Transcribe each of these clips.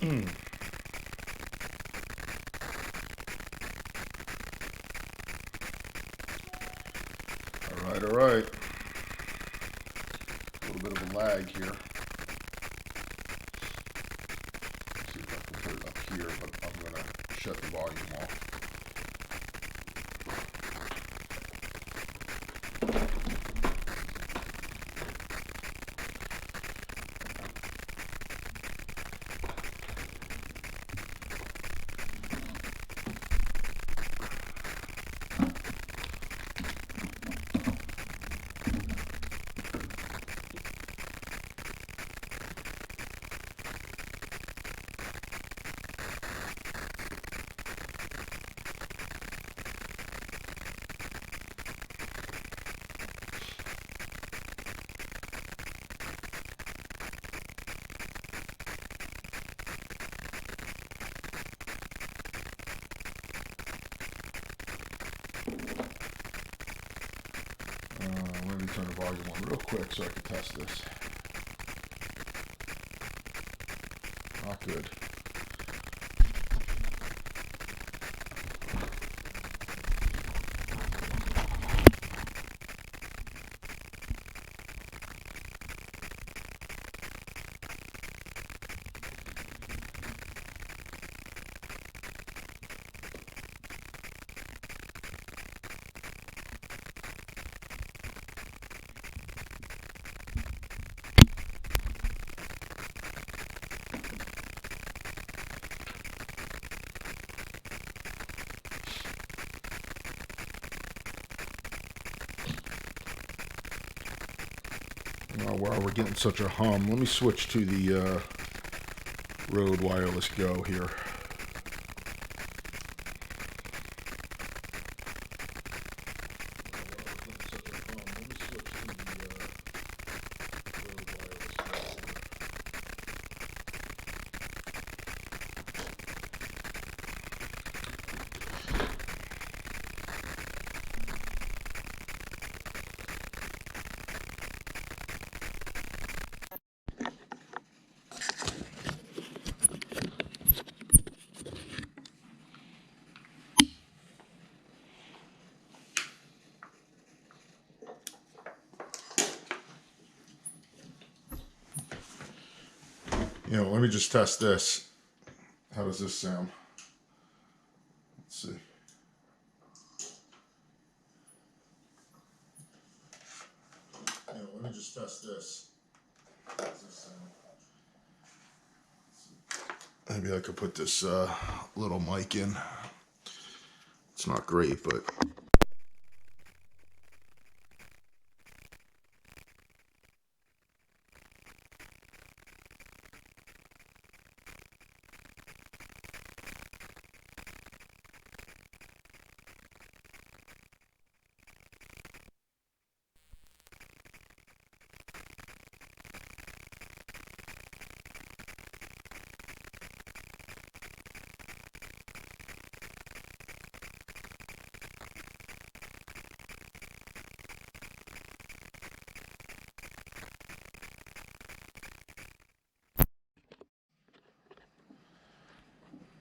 All right. A little bit of a lag here. Let's see if I can put it up here, but I'm going to shut the volume off. Let me turn the volume on real quick so I can test this. Not good. While we're getting such a hum, let me switch to the Rode Wireless Go here. Let me just test this. How does this sound? Let's see. Let me just test this. How does this sound? Maybe I could put this little mic in. It's not great, but...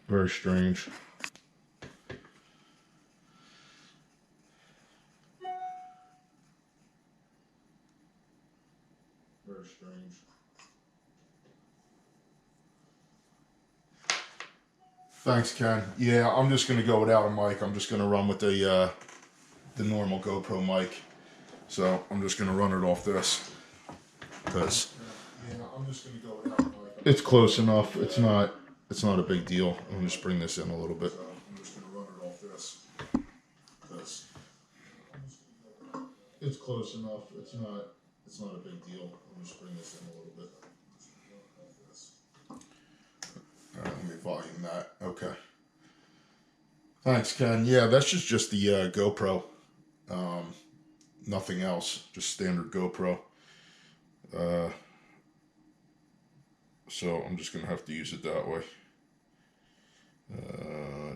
Very strange. Very strange. Thanks, Ken. Yeah, I'm just going to go without a mic. I'm just going to run with the normal GoPro mic. So I'm just going to run it off this. Because I'm just going to go without a mic. It's close enough. It's not a big deal. I'm going to just bring this in a little bit. So I'm just going to run it off this. Because it's close enough. It's not a big deal. I'm just bring this in a little bit. All right, let me volume that. Okay. Thanks, Ken. Yeah, that's just the GoPro. Nothing else. Just standard GoPro. So I'm just going to have to use it that way.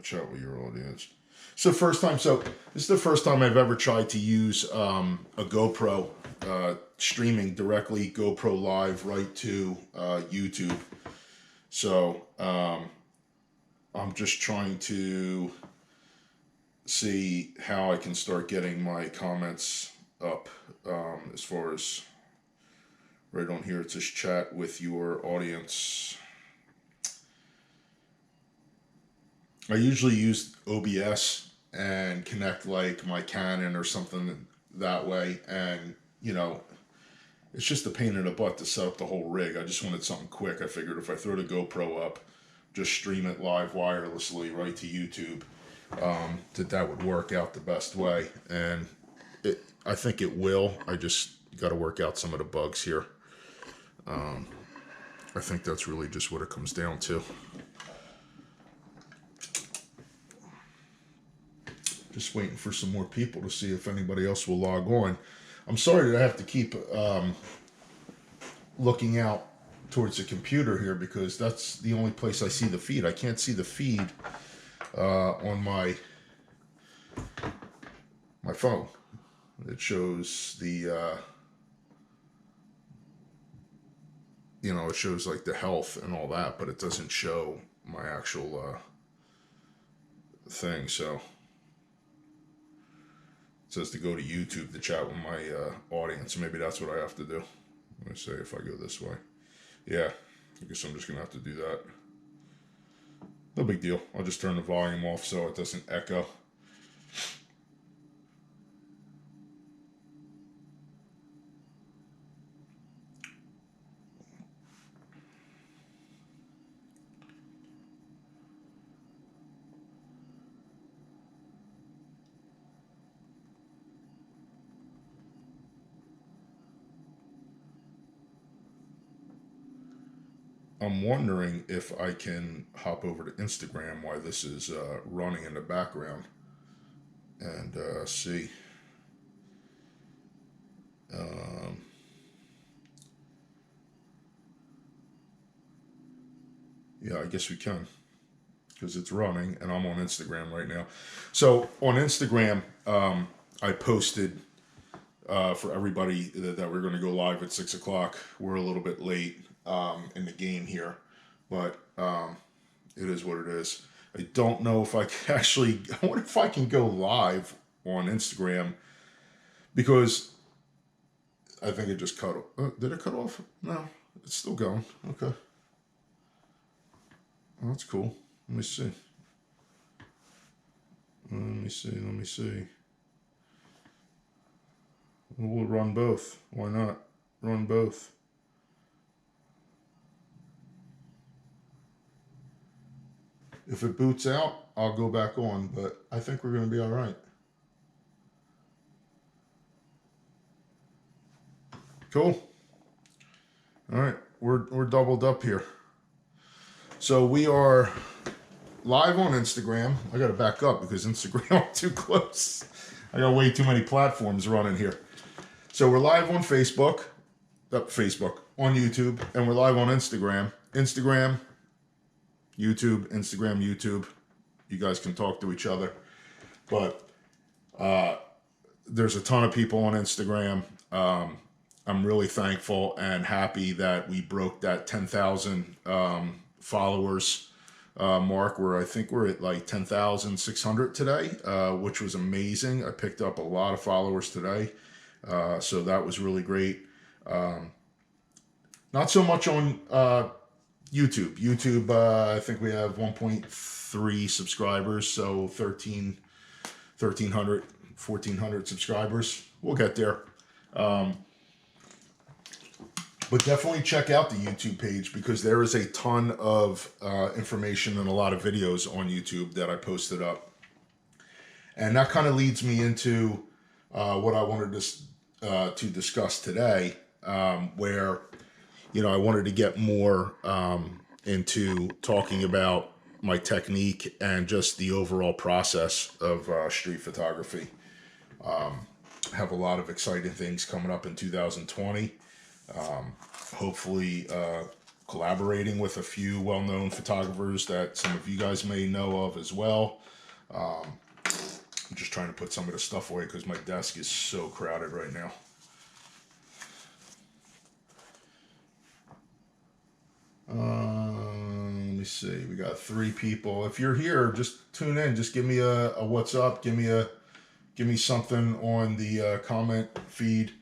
Chat with your audience. So this is the first time I've ever tried to use a GoPro, streaming directly GoPro Live right to YouTube. So I'm just trying to see how I can start getting my comments up, as far as right on here. It says chat with your audience. I usually use OBS and connect like my Canon or something that way, and you know, it's just a pain in the butt to set up the whole rig. I just wanted something quick. I figured if I throw the GoPro up, just stream it live wirelessly right to YouTube, that would work out the best way. And I think it will. I just got to work out some of the bugs here. I think that's really just what it comes down to. Just waiting for some more people to see if anybody else will log on. I'm sorry that I have to keep looking out towards the computer here, because that's the only place I see the feed. I can't see the feed on my phone. It shows the you know, it shows like the health and all that, but it doesn't show my actual thing. So it says to go to YouTube to chat with my audience. Maybe that's what I have to do. Let me say if I go this way. Yeah, I guess I'm just gonna have to do that. No big deal. I'll just turn the volume off so it doesn't echo. I'm wondering if I can hop over to Instagram while this is running in the background and see. Yeah, I guess we can, because it's running and I'm on Instagram right now. So on Instagram, I posted for everybody that we're going to go live at 6 o'clock. We're a little bit late in the game here, but it is what it is. I don't know if I can actually, I wonder if I can go live on Instagram, because I think it just cut off. Did it cut off? No, it's still going. Okay. Well, that's cool. Let me see. Let me see. We'll run both. Why not? Run both. If it boots out, I'll go back on, but I think we're going to be all right. Cool. All right, we're doubled up here. So we are live on Instagram. I got to back up because Instagram too close. I got way too many platforms running here. So we're live on Facebook, on YouTube, and we're live on Instagram. Instagram, YouTube. You guys can talk to each other. But there's a ton of people on Instagram. I'm really thankful and happy that we broke that 10,000 followers mark, where I think we're at like 10,600 today, which was amazing. I picked up a lot of followers today. So that was really great. Not so much on YouTube. YouTube, I think we have 1.3 subscribers, so 1,300, 1,400 subscribers. We'll get there. But definitely check out the YouTube page, because there is a ton of information and a lot of videos on YouTube that I posted up. And that kind of leads me into what I wanted to discuss today, where, you know, I wanted to get more into talking about my technique and just the overall process of street photography. Have a lot of exciting things coming up in 2020. Hopefully collaborating with a few well-known photographers that some of you guys may know of as well. I'm just trying to put some of the stuff away because my desk is so crowded right now. see. We got 3 people. If you're here, just tune in. Just give me a what's up. Give me something on the comment feed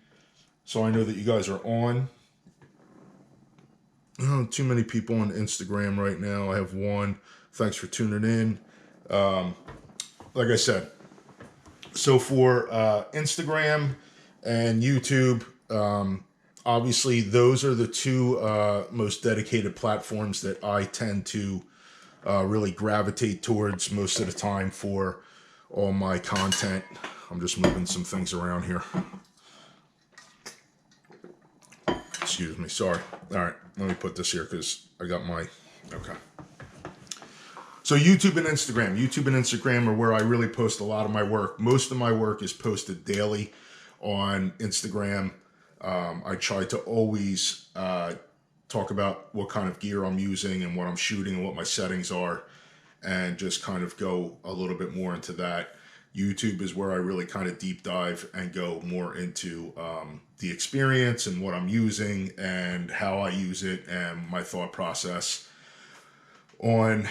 so I know that you guys are on. Oh, too many people on Instagram right now. I have 1. Thanks for tuning in. Like I said, so for Instagram and YouTube, obviously those are the 2 most dedicated platforms that I tend to really gravitate towards most of the time for all my content. I'm just moving some things around here. Excuse me, sorry. All right, let me put this here because I got my, okay. So YouTube and Instagram. YouTube and Instagram are where I really post a lot of my work. Most of my work is posted daily on Instagram. I try to always talk about what kind of gear I'm using and what I'm shooting and what my settings are, and just kind of go a little bit more into that. YouTube is where I really kind of deep dive and go more into the experience and what I'm using and how I use it and my thought process on,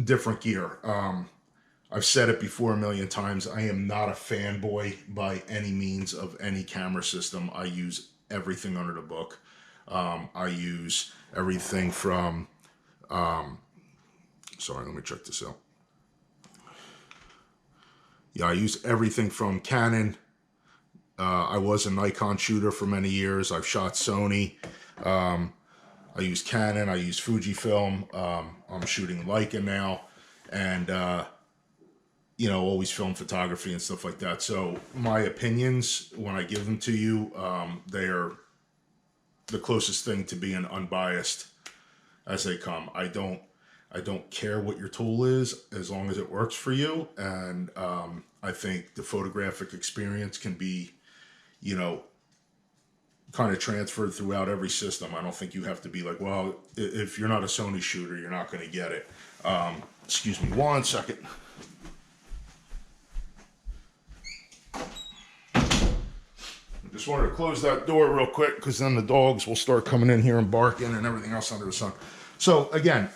different gear. I've said it before a million times. I am not a fanboy by any means of any camera system. I use everything under the book. I use everything from, sorry, let me check this out. Yeah, I use everything from Canon. I was a Nikon shooter for many years. I've shot Sony. I use Canon. I use Fujifilm. I'm shooting Leica now. And, always film photography and stuff like that. So my opinions, when I give them to you, they are the closest thing to being unbiased as they come. I don't care what your tool is as long as it works for you. And I think the photographic experience can be, kind of transferred throughout every system. I don't think you have to be like, well, if you're not a Sony shooter, you're not going to get it. Excuse me 1 second. Just wanted to close that door real quick because then the dogs will start coming in here and barking and everything else under the sun. So again,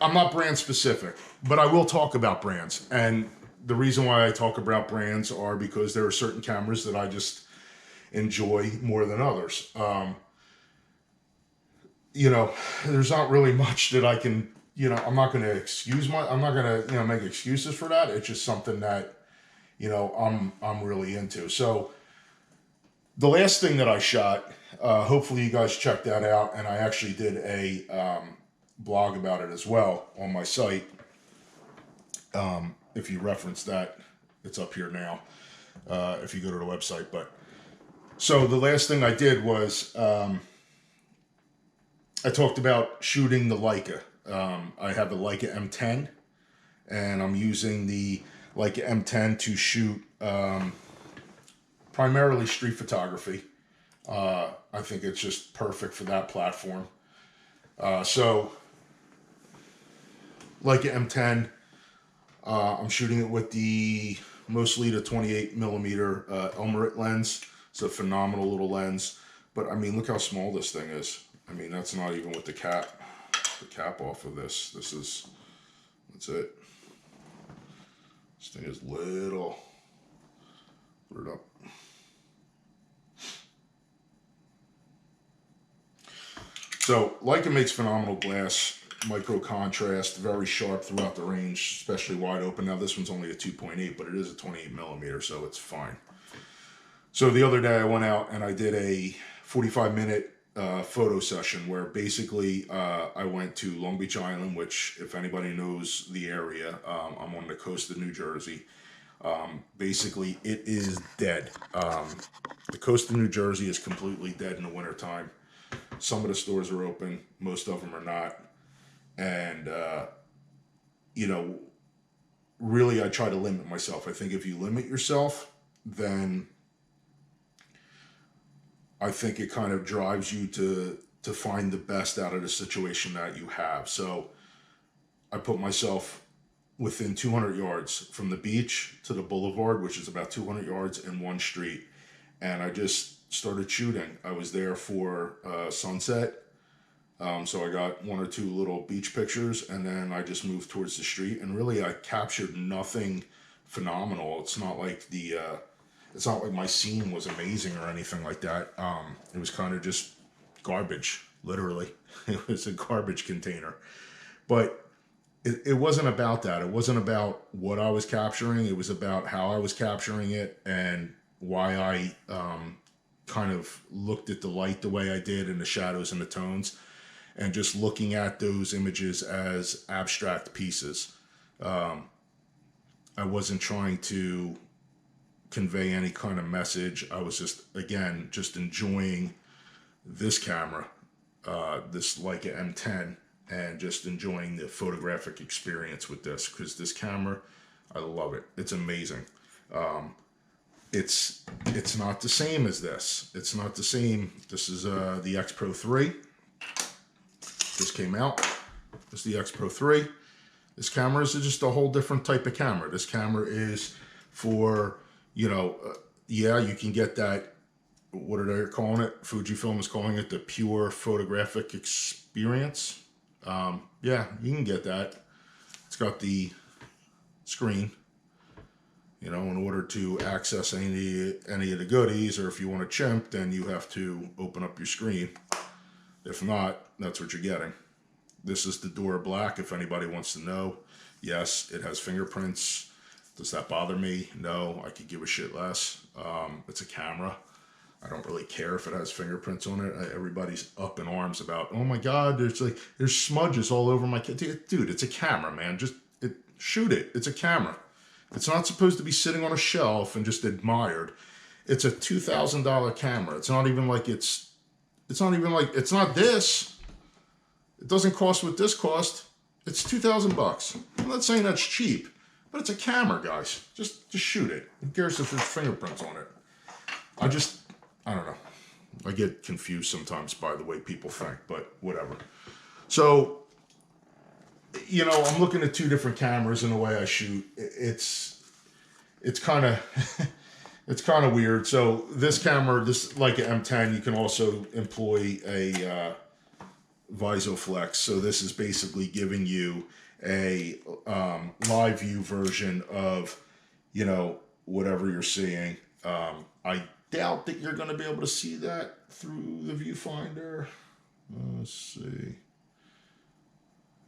I'm not brand specific, but I will talk about brands. And the reason why I talk about brands are because there are certain cameras that I just enjoy more than others. There's not really much that I can, I'm not going to I'm not going to, make excuses for that. It's just something that, I'm really into. So the last thing that I shot, hopefully you guys checked that out. And I actually did a blog about it as well on my site. If you reference that, it's up here now. If you go to the website, so the last thing I did was, I talked about shooting the Leica. I have the Leica M10 and I'm using the Leica M10 to shoot, primarily street photography. I think it's just perfect for that platform. So Leica M10, I'm shooting it with mostly the 28 millimeter Elmerit lens. It's a phenomenal little lens, but I mean, look how small this thing is. I mean, that's not even with the cap off of this. That's it. This thing is little. Put it up. So Leica makes phenomenal glass, micro contrast, very sharp throughout the range, especially wide open. Now this one's only a 2.8, but it is a 28 millimeter, so it's fine. So the other day I went out and I did a 45-minute photo session where basically I went to Long Beach Island, which if anybody knows the area, I'm on the coast of New Jersey. Basically it is dead. The coast of New Jersey is completely dead in the wintertime. Some of the stores are open, most of them are not. And, really I try to limit myself. I think if you limit yourself, then I think it kind of drives you to find the best out of the situation that you have. So I put myself within 200 yards from the beach to the boulevard, which is about 200 yards in one street. And I just started shooting. I was there for sunset. So I got one or two little beach pictures, and then I just moved towards the street, and really I captured nothing phenomenal. It's not like it's not like my scene was amazing or anything like that. It was kind of just garbage, literally. It was a garbage container. But it wasn't about that. It wasn't about what I was capturing. It was about how I was capturing it and why I kind of looked at the light the way I did and the shadows and the tones, and just looking at those images as abstract pieces. I wasn't trying to convey any kind of message. I was just, again, just enjoying this camera, this Leica M10, and just enjoying the photographic experience with this, because this camera, I love it. It's amazing. It's not the same as this. It's not the same. This is the X Pro 3. Just came out. This is the X Pro 3. This camera is just a whole different type of camera. This camera is for, yeah, you can get that, what are they calling it? Fujifilm is calling it the pure photographic experience. Yeah, you can get that. It's got the screen, in order to access any of the goodies, or if you want to chimp, then you have to open up your screen. If not, that's what you're getting. This is the Dora Black, if anybody wants to know. Yes, it has fingerprints. Does that bother me? No, I could give a shit less. It's a camera. I don't really care if it has fingerprints on it. Everybody's up in arms about, oh my God, there's smudges all over my dude, it's a camera, man. Just shoot it. It's a camera. It's not supposed to be sitting on a shelf and just admired. It's a $2,000 camera. It's not this. It doesn't cost what this cost. It's $2,000. I'm not saying that's cheap, but it's a camera, guys. Just shoot it. Who cares if there's fingerprints on it? I don't know. I get confused sometimes by the way people think, but whatever. So, I'm looking at two different cameras in the way I shoot. It's kind of it's kind of weird. So this camera, this Leica M10, you can also employ a Visoflex. So this is basically giving you a live view version of, whatever you're seeing. I doubt that you're going to be able to see that through the viewfinder. Let's see.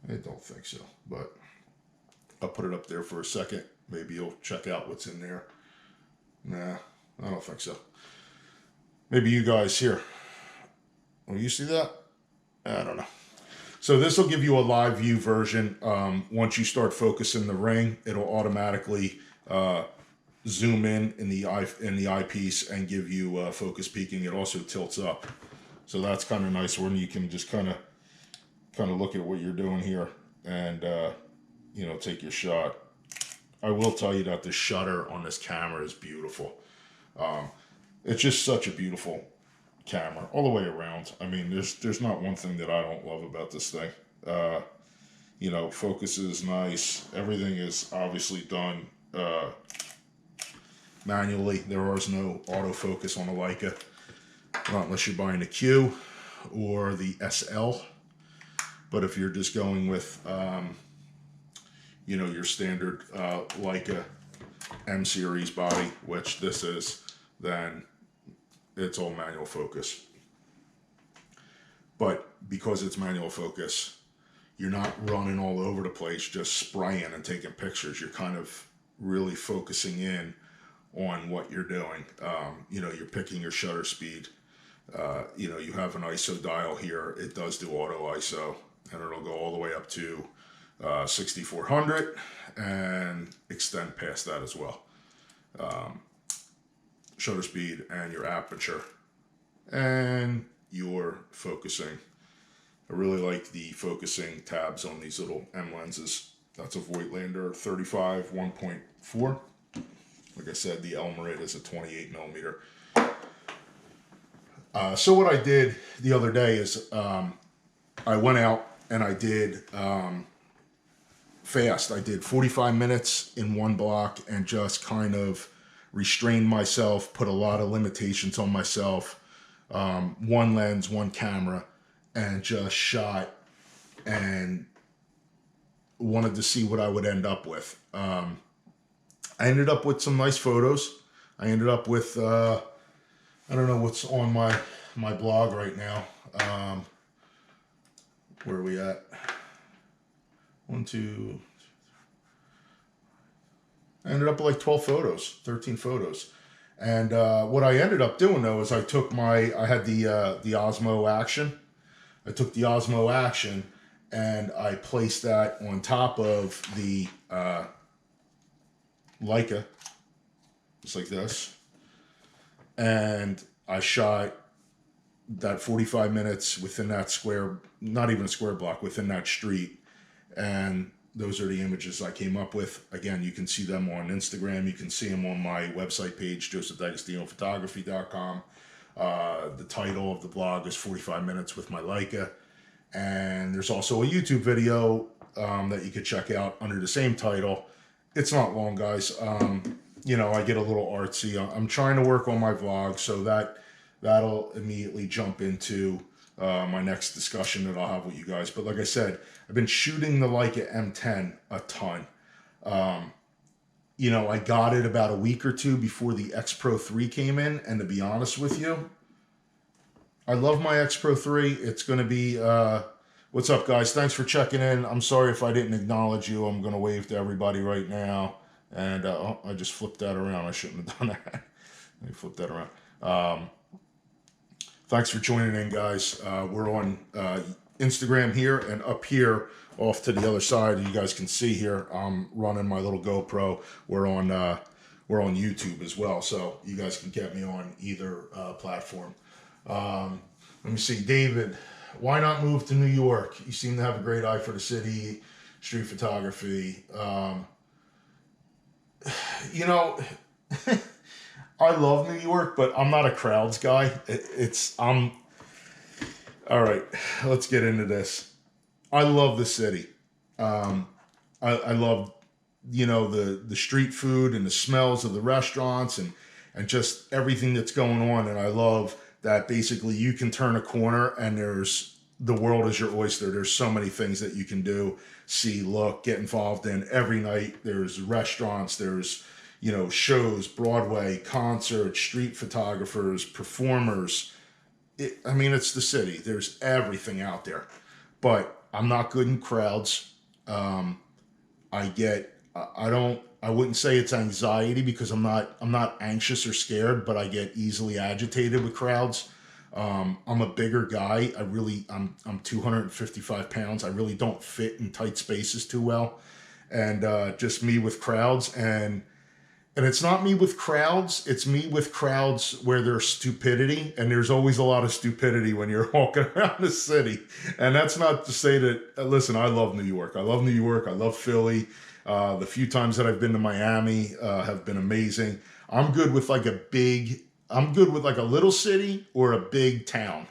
I don't think so, but I'll put it up there for a second. Maybe you'll check out what's in there. Nah, I don't think so. Maybe you guys here. Oh, you see that? I don't know. So this will give you a live view version. Once you start focusing the ring, it'll automatically zoom in the eyepiece and give you focus peaking. It also tilts up, so that's kind of nice when you can just kind of look at what you're doing here and take your shot. I will tell you that the shutter on this camera is beautiful. It's just such a beautiful camera all the way around. I mean, there's not one thing that I don't love about this thing. Focus is nice. Everything is obviously done manually. There is no autofocus on a Leica, not unless you're buying the Q or the SL. But if you're just going with, your standard Leica M series body, which this is, then it's all manual focus. But because it's manual focus, you're not running all over the place just spraying and taking pictures. You're kind of really focusing in on what you're doing. You're picking your shutter speed. You have an ISO dial here. It does do auto ISO, and it'll go all the way up to 6400 and extend past that as well. Shutter speed and your aperture and your focusing. I really like the focusing tabs on these little M lenses. That's a Voigtlander 35 1.4. Like I said, the Elmerit is a 28 millimeter. So what I did the other day is I went out and I did fast. I did 45 minutes in one block and just kind of restrained myself, put a lot of limitations on myself. One lens, one camera, and just shot and wanted to see what I would end up with. I ended up with some nice photos. I ended up with, I don't know what's on my blog right now. Where are we at? 1, 2. I ended up with like 12 photos, 13 photos. And what I ended up doing though is I had the Osmo Action. I took the Osmo Action and I placed that on top of the Leica, just like this. And I shot that 45 minutes within that square, not even a square block, within that street. And those are the images I came up with. Again, you can see them on Instagram. You can see them on my website page, josephDagostinophotography.com. The title of the blog is 45 Minutes with my Leica. And there's also a YouTube video that you could check out under the same title. It's not long, guys. You know, I get a little artsy. I'm trying to work on my vlog, so that'll immediately jump into my next discussion that I'll have with you guys. But like I said, I've been shooting the Leica M10 a ton. You know, I got it about a week or two before the X Pro 3 came in, and to be honest with you, I love my X Pro 3. It's going to be, what's up, guys? Thanks for checking in. I'm sorry if I didn't acknowledge you. I'm going to wave to everybody right now. And oh, I just flipped that around. I shouldn't have done that. Let me flip that around. Thanks for joining in, guys. We're on Instagram here, and up here off to the other side, you guys can see here, I'm running my little GoPro. We're on YouTube as well, so you guys can get me on either platform. Let me see, David, why not move to New York? You seem to have a great eye for the city, street photography. You know, I love New York, but I'm not a crowds guy. All right, let's get into this. I love the city. I love, you know, the street food and the smells of the restaurants and just everything that's going on. And I love that basically you can turn a corner and the world is your oyster. There's so many things that you can do, see, look, get involved in every night. There's restaurants, there's, you know, shows, Broadway, concerts, street photographers, performers. I mean, it's the city. There's everything out there. But I'm not good in crowds. I wouldn't say it's anxiety because I'm not anxious or scared, but I get easily agitated with crowds. I'm a bigger guy. I'm 255 pounds. I really don't fit in tight spaces too well. And just me with crowds. And it's not me with crowds. It's me with crowds where there's stupidity. And there's always a lot of stupidity when you're walking around the city. And that's not to say that, listen, I love New York. I love New York. I love Philly. The few times that I've been to Miami have been amazing. I'm good with like a little city or a big town.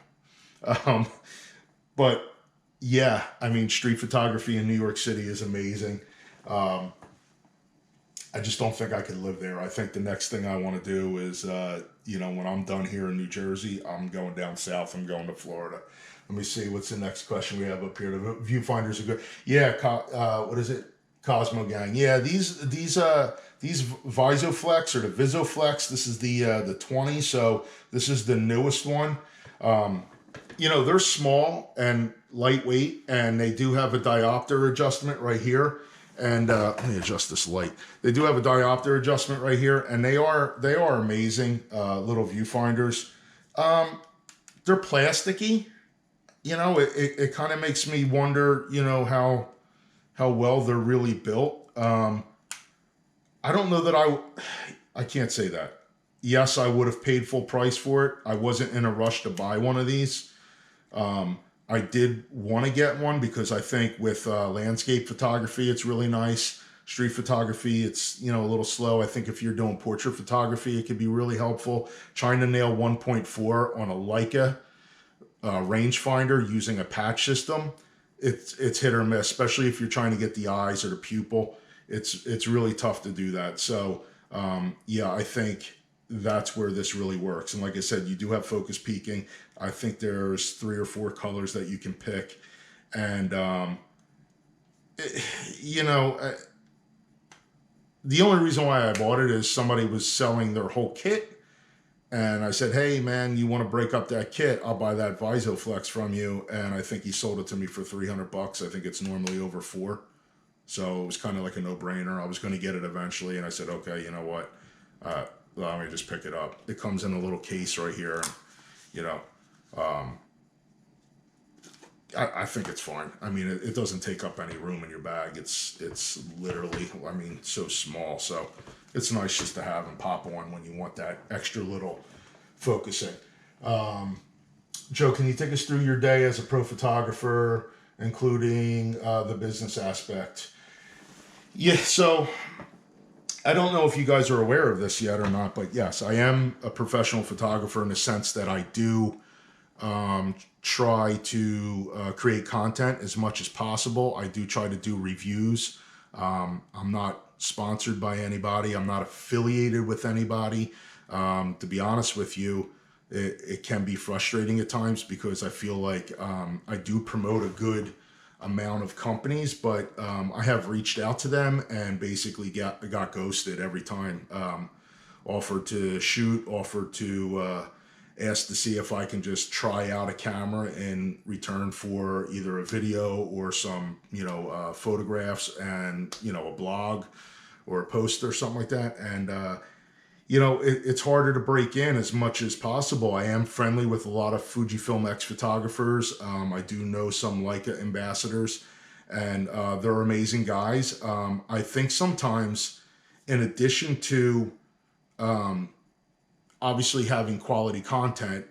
But yeah, I mean, street photography in New York City is amazing. I just don't think I could live there. I think the next thing I want to do is, you know, when I'm done here in New Jersey, I'm going down south. I'm going to Florida. Let me see. What's the next question we have up here? The viewfinders are good. Yeah. What is it? Cosmo Gang. Yeah. These Visoflex or the Visoflex. This is the 20. So this is the newest one. You know, they're small and lightweight, and they do have a diopter adjustment right here. And let me adjust this light. They do have a diopter adjustment right here, and they are amazing little viewfinders. They're plasticky. You know, it kind of makes me wonder, you know, how well they're really built. I don't know that I can't say that. Yes, I would have paid full price for it. I wasn't in a rush to buy one of these. I did want to get one because I think with landscape photography, it's really nice. Street photography, it's, you know, a little slow. I think if you're doing portrait photography, it could be really helpful. Trying to nail 1.4 on a Leica rangefinder using a patch system, it's hit or miss, especially if you're trying to get the eyes or the pupil. It's really tough to do that. So yeah, I think that's where this really works. And like I said, you do have focus peaking. I think there's 3 or 4 colors that you can pick. And, you know, the only reason why I bought it is somebody was selling their whole kit. And I said, hey, man, you want to break up that kit? I'll buy that VisoFlex from you. And I think he sold it to me for $300. I think it's normally over 4. So it was kind of like a no-brainer. I was going to get it eventually. And I said, okay, you know what? Allow me to just pick it up. It comes in a little case right here. And, you know, I think it's fine. I mean, it doesn't take up any room in your bag. It's literally, I mean, so small. So it's nice just to have and pop on when you want that extra little focusing. Joe, can you take us through your day as a pro photographer, including the business aspect? Yeah, so I don't know if you guys are aware of this yet or not, but yes, I am a professional photographer in the sense that I do try to create content as much as possible. I do try to do reviews. I'm not sponsored by anybody. I'm not affiliated with anybody. To be honest with you, it can be frustrating at times because I feel like I do promote a good amount of companies, but I have reached out to them and basically got ghosted every time. Offered to shoot, offered to ask to see if I can just try out a camera in return for either a video or some, you know, photographs and, you know, a blog or a post or something like that. And, you know, it's harder to break in as much as possible. I am friendly with a lot of Fujifilm X photographers. I do know some Leica ambassadors, and they're amazing guys. I think sometimes, in addition to obviously having quality content,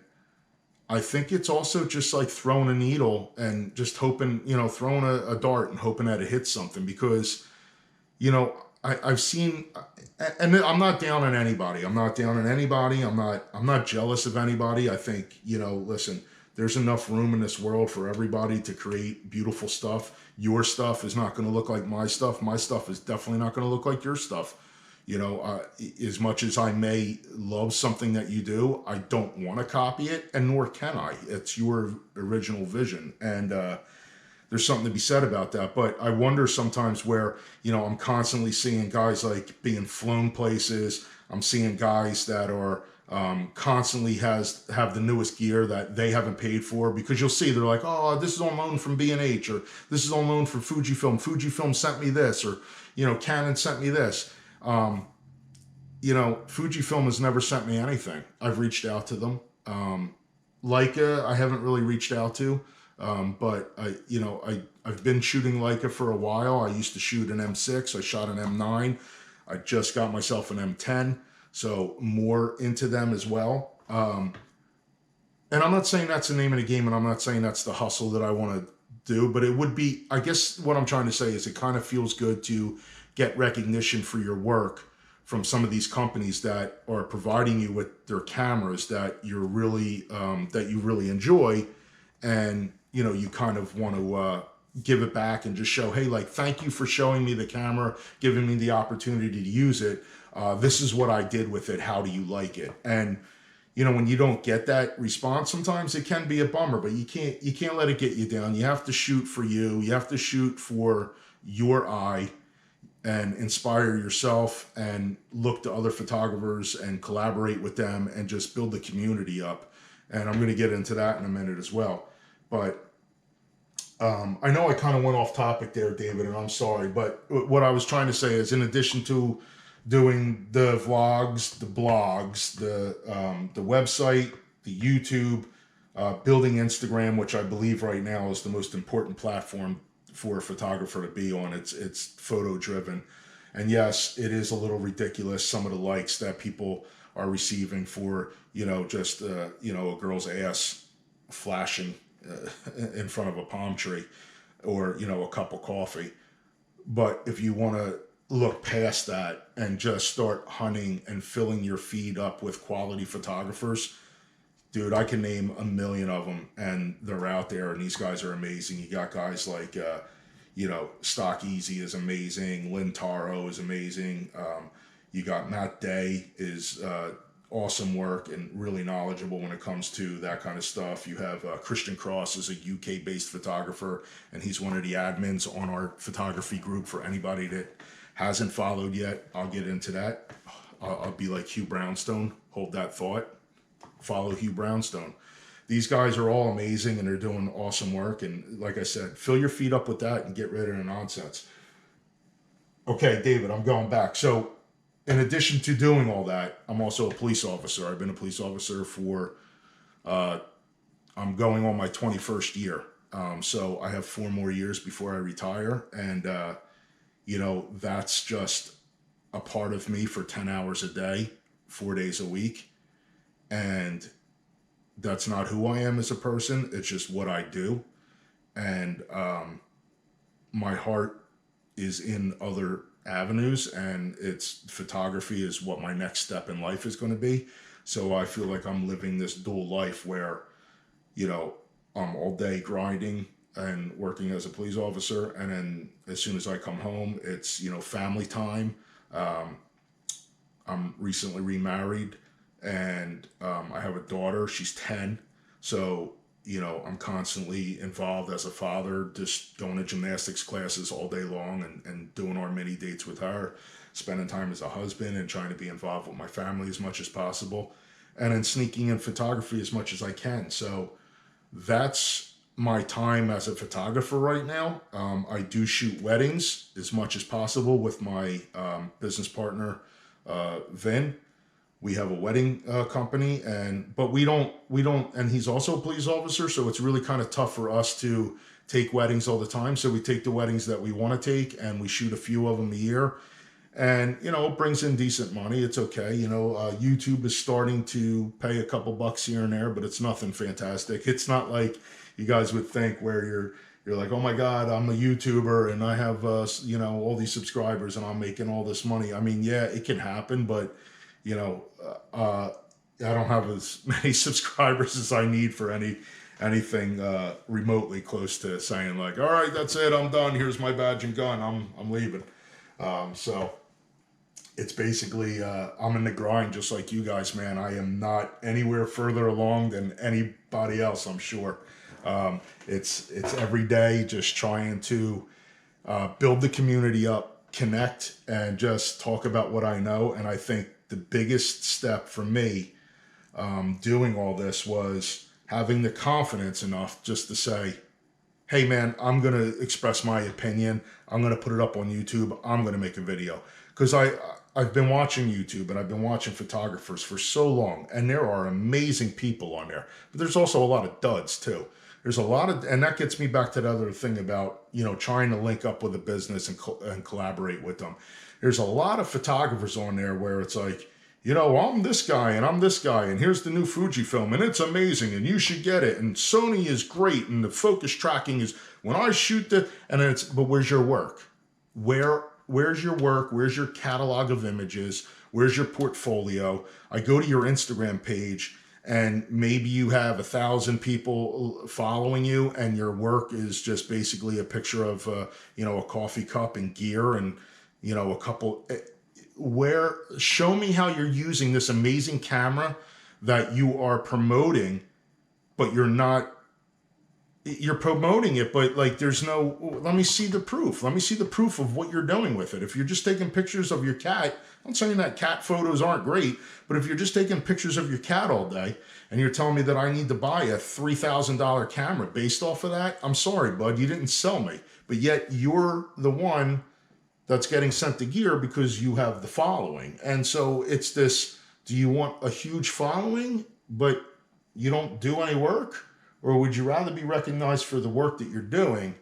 I think it's also just like throwing a needle and just hoping, you know, throwing a dart and hoping that it hits something, because, you know, I've seen, and I'm not down on anybody. I'm not down on anybody. I'm not jealous of anybody. I think, you know, listen, there's enough room in this world for everybody to create beautiful stuff. Your stuff is not going to look like my stuff. My stuff is definitely not going to look like your stuff. You know, as much as I may love something that you do, I don't want to copy it, and nor can I. It's your original vision, and there's something to be said about that. But I wonder sometimes where, you know, I'm constantly seeing guys like being flown places. I'm seeing guys that are constantly have the newest gear that they haven't paid for, because you'll see they're like, oh, this is on loan from B&H, or this is on loan from Fujifilm. Fujifilm sent me this, or, you know, Canon sent me this. You know, Fujifilm has never sent me anything. I've reached out to them. Leica, I haven't really reached out to, but I've been shooting Leica for a while. I used to shoot an M6. I shot an M9. I just got myself an M10, so more into them as well. And I'm not saying that's the name of the game, and I'm not saying that's the hustle that I want to do, but it would be, I guess what I'm trying to say is it kind of feels good to get recognition for your work from some of these companies that are providing you with their cameras that you're really that you really enjoy, and you know, you kind of want to give it back and just show, hey, like, thank you for showing me the camera, giving me the opportunity to use it. This is what I did with it. How do you like it? And you know, when you don't get that response, sometimes it can be a bummer, but you can't let it get you down. You have to shoot for you. You have to shoot for your eye and inspire yourself and look to other photographers and collaborate with them and just build the community up. And I'm going to get into that in a minute as well. But I know I kind of went off topic there, David, and I'm sorry. But what I was trying to say is, in addition to doing the vlogs, the blogs, the website, the YouTube, building Instagram, which I believe right now is the most important platform for a photographer to be on. It's photo driven, and yes, it is a little ridiculous, some of the likes that people are receiving for, you know, just you know, a girl's ass flashing in front of a palm tree, or, you know, a cup of coffee. But if you want to look past that and just start hunting and filling your feed up with quality photographers, dude, I can name a million of them, and they're out there, and these guys are amazing. You got guys like, you know, Stock Easy is amazing. Lynn Taro is amazing. You got Matt Day is awesome work and really knowledgeable when it comes to that kind of stuff. You have Christian Cross is a UK-based photographer, and he's one of the admins on our photography group. For anybody that hasn't followed yet, I'll get into that. I'll be like Hugh Brownstone. Hold that thought. Follow Hugh Brownstone. These guys are all amazing, and they're doing awesome work. And like I said, fill your feet up with that and get rid of the nonsense. Okay, David, I'm going back. So in addition to doing all that, I'm also a police officer. I've been a police officer for, I'm going on my 21st year. So I have 4 more years before I retire. And, you know, that's just a part of me for 10 hours a day, 4 days a week. And that's not who I am as a person. It's just what I do. And my heart is in other avenues, and it's photography is what my next step in life is going to be. So I feel like I'm living this dual life where, you know, I'm all day grinding and working as a police officer, and then as soon as I come home, it's, you know, family time. I'm recently remarried, and I have a daughter. She's 10. So, you know, I'm constantly involved as a father, just going to gymnastics classes all day long and doing our mini dates with her, spending time as a husband and trying to be involved with my family as much as possible, and then sneaking in photography as much as I can. So that's my time as a photographer right now. I do shoot weddings as much as possible with my business partner, Vin. We have a wedding company, but we don't, and he's also a police officer, so it's really kind of tough for us to take weddings all the time. So we take the weddings that we want to take, and we shoot a few of them a year. And, you know, it brings in decent money. It's okay. You know, YouTube is starting to pay a couple bucks here and there, but it's nothing fantastic. It's not like you guys would think where you're like, oh my God, I'm a YouTuber and I have, you know, all these subscribers and I'm making all this money. I mean, yeah, it can happen, but you know, I don't have as many subscribers as I need for anything remotely close to saying like, all right, that's it, I'm done. Here's my badge and gun. I'm leaving. So it's basically I'm in the grind just like you guys, man. I am not anywhere further along than anybody else, I'm sure. It's every day just trying to build the community up, connect, and just talk about what I know. And I think the biggest step for me doing all this was having the confidence enough just to say, hey man, I'm going to express my opinion. I'm going to put it up on YouTube. I'm going to make a video. Because I've been watching YouTube and I've been watching photographers for so long, and there are amazing people on there. But there's also a lot of duds too. There's a lot of, and that gets me back to the other thing about, you know, trying to link up with a business and collaborate with them. There's a lot of photographers on there where it's like, you know, I'm this guy and I'm this guy, and here's the new Fujifilm and it's amazing and you should get it. And Sony is great and the focus tracking is when I shoot the, and then it's, but where's your work? Where's your work? Where's your catalog of images? Where's your portfolio? I go to your Instagram page and maybe you have 1,000 people following you and your work is just basically a picture of, you know, a coffee cup and gear and, you know, a couple, show me how you're using this amazing camera that you are promoting, but you're promoting it, but like there's no, let me see the proof. Let me see the proof of what you're doing with it. If you're just taking pictures of your cat, I'm saying that cat photos aren't great, but if you're just taking pictures of your cat all day and you're telling me that I need to buy a $3,000 camera based off of that, I'm sorry, bud, you didn't sell me. But yet you're the one that's getting sent the gear because you have the following. And so it's this, do you want a huge following, but you don't do any work? Or would you rather be recognized for the work that you're doing,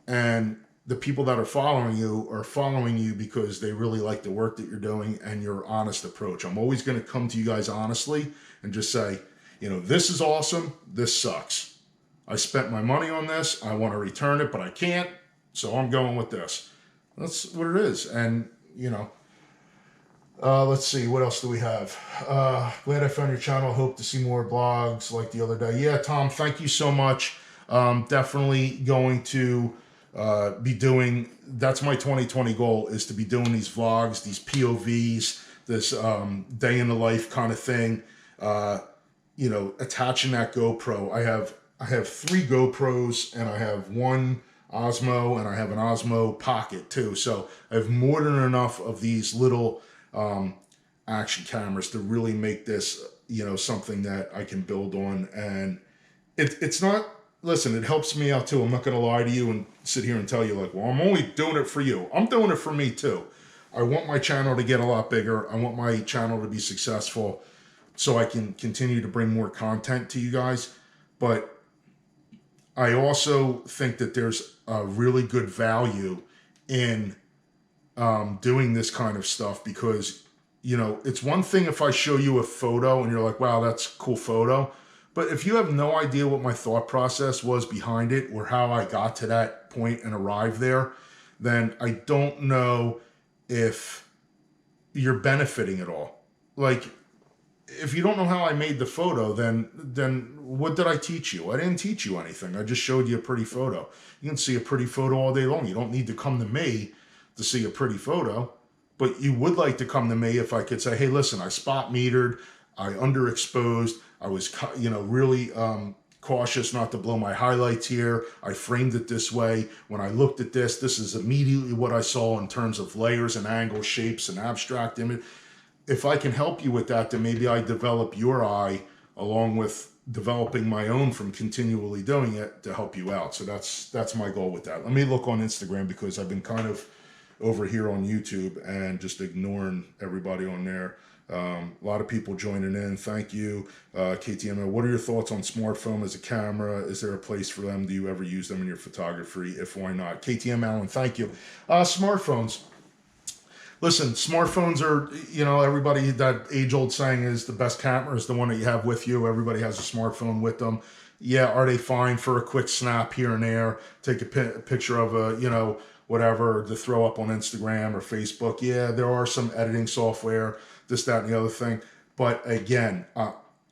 and the people that are following you because they really like the work that you're doing and your honest approach? I'm always going to come to you guys honestly and just say, you know, this is awesome. This sucks. I spent my money on this. I want to return it, but I can't. So I'm going with this. That's what it is. And, you know, let's see, what else do we have? Glad I found your channel. Hope to see more blogs like the other day. Yeah, Tom, thank you so much. Definitely going to be doing, that's my 2020 goal, is to be doing these vlogs, these POVs, this day in the life kind of thing. You know, attaching that GoPro. I have 3 GoPros, and I have 1 Osmo, and I have an Osmo Pocket too. So I have more than enough of these little action cameras to really make this, you know, something that I can build on. And it's not, listen, it helps me out too. I'm not going to lie to you and sit here and tell you like, well, I'm only doing it for you. I'm doing it for me too. I want my channel to get a lot bigger. I want my channel to be successful so I can continue to bring more content to you guys. But I also think that there's a really good value in doing this kind of stuff, because, you know, it's one thing if I show you a photo and you're like, wow, that's a cool photo. But if you have no idea what my thought process was behind it or how I got to that point and arrived there, then I don't know if you're benefiting at all. Like, if you don't know how I made the photo, then what did I teach you? I didn't teach you anything. I just showed you a pretty photo. You can see a pretty photo all day long. You don't need to come to me to see a pretty photo, but you would like to come to me if I could say, hey, listen, I spot metered, I underexposed, I was, you know, really cautious not to blow my highlights here. I framed it this way. When I looked at this, this is immediately what I saw in terms of layers and angles, shapes, and abstract image. If I can help you with that, then maybe I develop your eye along with developing my own from continually doing it to help you out. So that's my goal with that. Let me look on Instagram, because I've been kind of over here on YouTube and just ignoring everybody on there. A lot of people joining in. Thank you. KTMO, what are your thoughts on smartphone as a camera? Is there a place for them? Do you ever use them in your photography? If why not? KTM Allen, thank you. Smartphones. Listen, smartphones are, you know, everybody, that age-old saying is the best camera is the one that you have with you. Everybody has a smartphone with them. Yeah, are they fine for a quick snap here and there? Take a picture of a, you know, whatever to throw up on Instagram or Facebook. Yeah, there are some editing software, this, that, and the other thing. But again,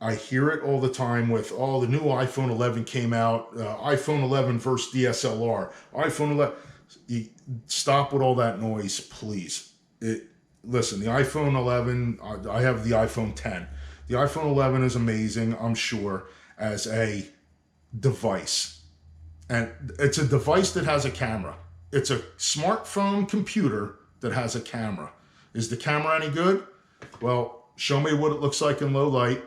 I hear it all the time with, oh, the new iPhone 11 came out, iPhone 11 versus DSLR, iPhone 11. Stop with all that noise, please. Listen, the iPhone 11, I have the iPhone 10. The iPhone 11 is amazing, I'm sure, as a device. And it's a device that has a camera. It's a smartphone computer that has a camera. Is the camera any good? Well, show me what it looks like in low light.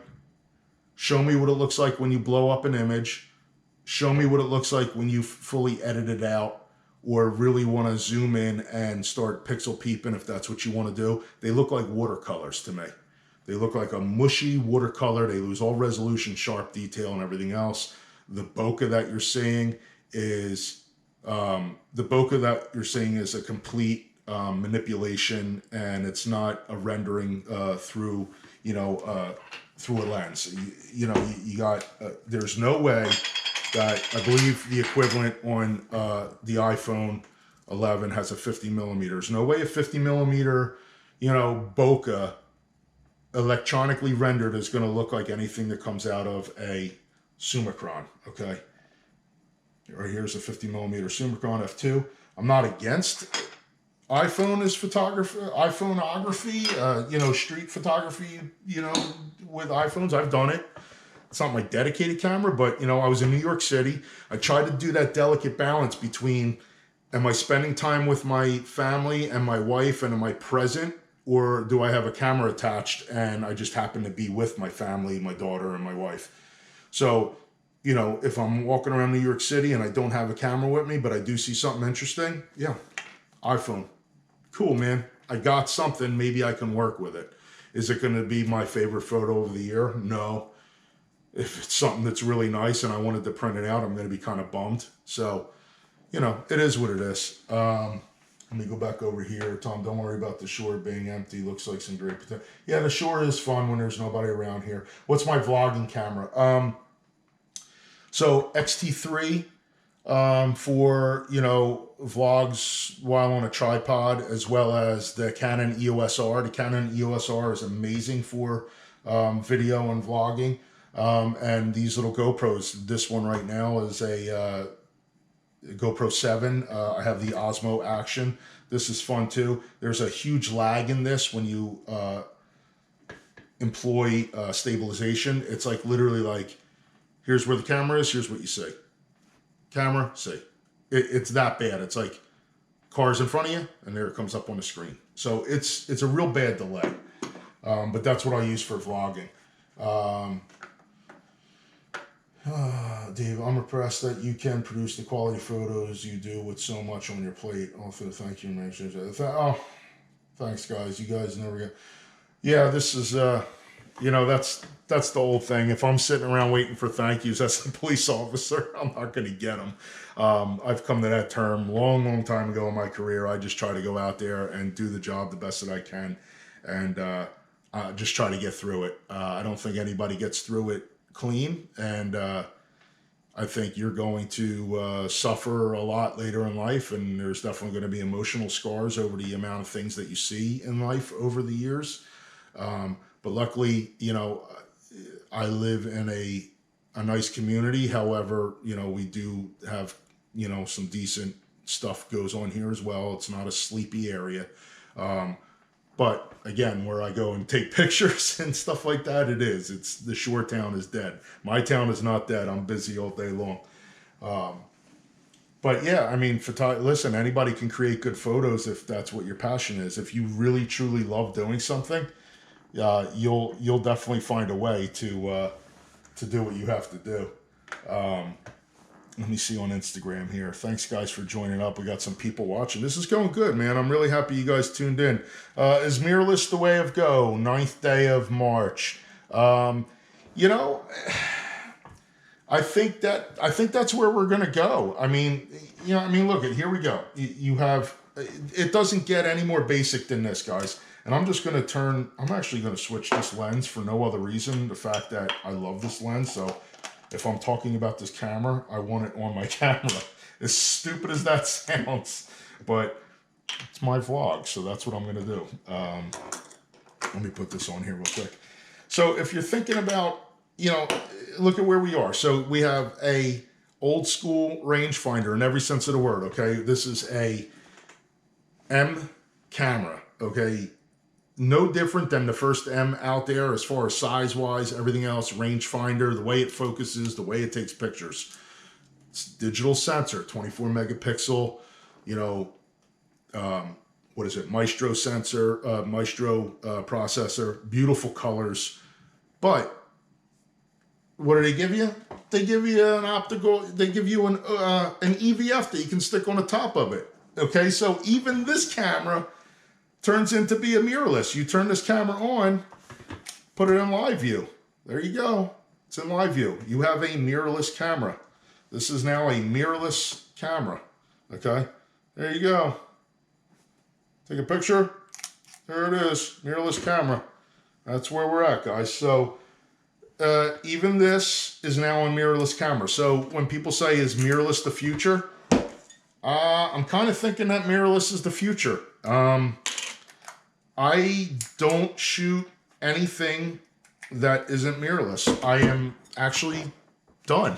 Show me what it looks like when you blow up an image. Show me what it looks like when you fully edit it out, or really want to zoom in and start pixel peeping if that's what you want to do. They look like watercolors to me. They look like a mushy watercolor. They lose all resolution, sharp detail, and everything else. The bokeh that you're seeing is a complete manipulation, and it's not a rendering through through a lens. You got there's no way that, I believe the equivalent on the iPhone 11 has a 50 millimeter. There's no way a 50 millimeter, bokeh electronically rendered is going to look like anything that comes out of a Summicron. Okay. Right here's a 50 millimeter Summicron F2. I'm not against iPhone as photography, iPhoneography, street photography, with iPhones. I've done it. It's not my dedicated camera, but, I was in New York City. I tried to do that delicate balance between, am I spending time with my family and my wife and am I present, or do I have a camera attached and I just happen to be with my family, my daughter and my wife? So, if I'm walking around New York City and I don't have a camera with me, but I do see something interesting, yeah, iPhone. Cool, man. I got something. Maybe I can work with it. Is it going to be my favorite photo of the year? No. If it's something that's really nice and I wanted to print it out, I'm going to be kind of bummed. So, it is what it is. Let me go back over here. Tom, don't worry about the shore being empty. Looks like some great potential. Yeah, the shore is fun when there's nobody around here. What's my vlogging camera? So XT3 for, vlogs while on a tripod, as well as the Canon EOS R. The Canon EOS R is amazing for video and vlogging. And these little GoPros, this one right now is a GoPro 7. I have the Osmo Action. This is fun too. There's a huge lag in this when you employ stabilization. It's like literally like, here's where the camera is, here's what you see. Camera, see. It's that bad. It's like car's in front of you, and there it comes up on the screen. So it's a real bad delay. But that's what I use for vlogging. Dave, I'm impressed that you can produce the quality photos you do with so much on your plate. Also, thank you. Oh, thanks, guys. You guys never get... Yeah, this is, you know, that's the old thing. If I'm sitting around waiting for thank yous as a police officer, I'm not going to get them. I've come to that term long time ago in my career. I just try to go out there and do the job the best that I can, and just try to get through it. I don't think anybody gets through it clean, and I think you're going to suffer a lot later in life, and there's definitely going to be emotional scars over the amount of things that you see in life over the years. But luckily, you know, I live in a nice community. However, you know, we do have, you know, some decent stuff goes on here as well. It's not a sleepy area. But again, where I go and take pictures and stuff like that, it is. It's the shore town is dead. My town is not dead. I'm busy all day long. But yeah, I mean, listen, anybody can create good photos if that's what your passion is. If you really truly love doing something, you'll definitely find a way to do what you have to do. Let me see on Instagram here. Thanks, guys, for joining up. We got some people watching. This is going good, man. I'm really happy you guys tuned in. Is mirrorless the way of go? 9th day of March. You know, I think that's where we're gonna go. I mean, you know, I mean, look, here we go. You have, it doesn't get any more basic than this, guys. And I'm actually gonna switch this lens for no other reason. The fact that I love this lens, so if I'm talking about this camera, I want it on my camera. As stupid as that sounds, but it's my vlog, so that's what I'm going to do. Let me put this on here real quick. So if you're thinking about, you know, look at where we are. So we have a old school rangefinder in every sense of the word, okay? This is a M camera, okay? No different than the first M out there as far as size-wise, everything else, rangefinder, the way it focuses, the way it takes pictures. It's digital sensor, 24 megapixel, you know, what is it, Maestro sensor, processor, beautiful colors. But what do they give you? They give you an optical, they give you an EVF that you can stick on the top of it. Okay, so even this camera turns into be a mirrorless. You turn this camera on, put it in live view. There you go. It's in live view. You have a mirrorless camera. This is now a mirrorless camera. Okay, there you go. Take a picture. There it is, mirrorless camera. That's where we're at, guys. So even this is now a mirrorless camera. So when people say, is mirrorless the future? I'm kind of thinking that mirrorless is the future. I don't shoot anything that isn't mirrorless. I am actually done.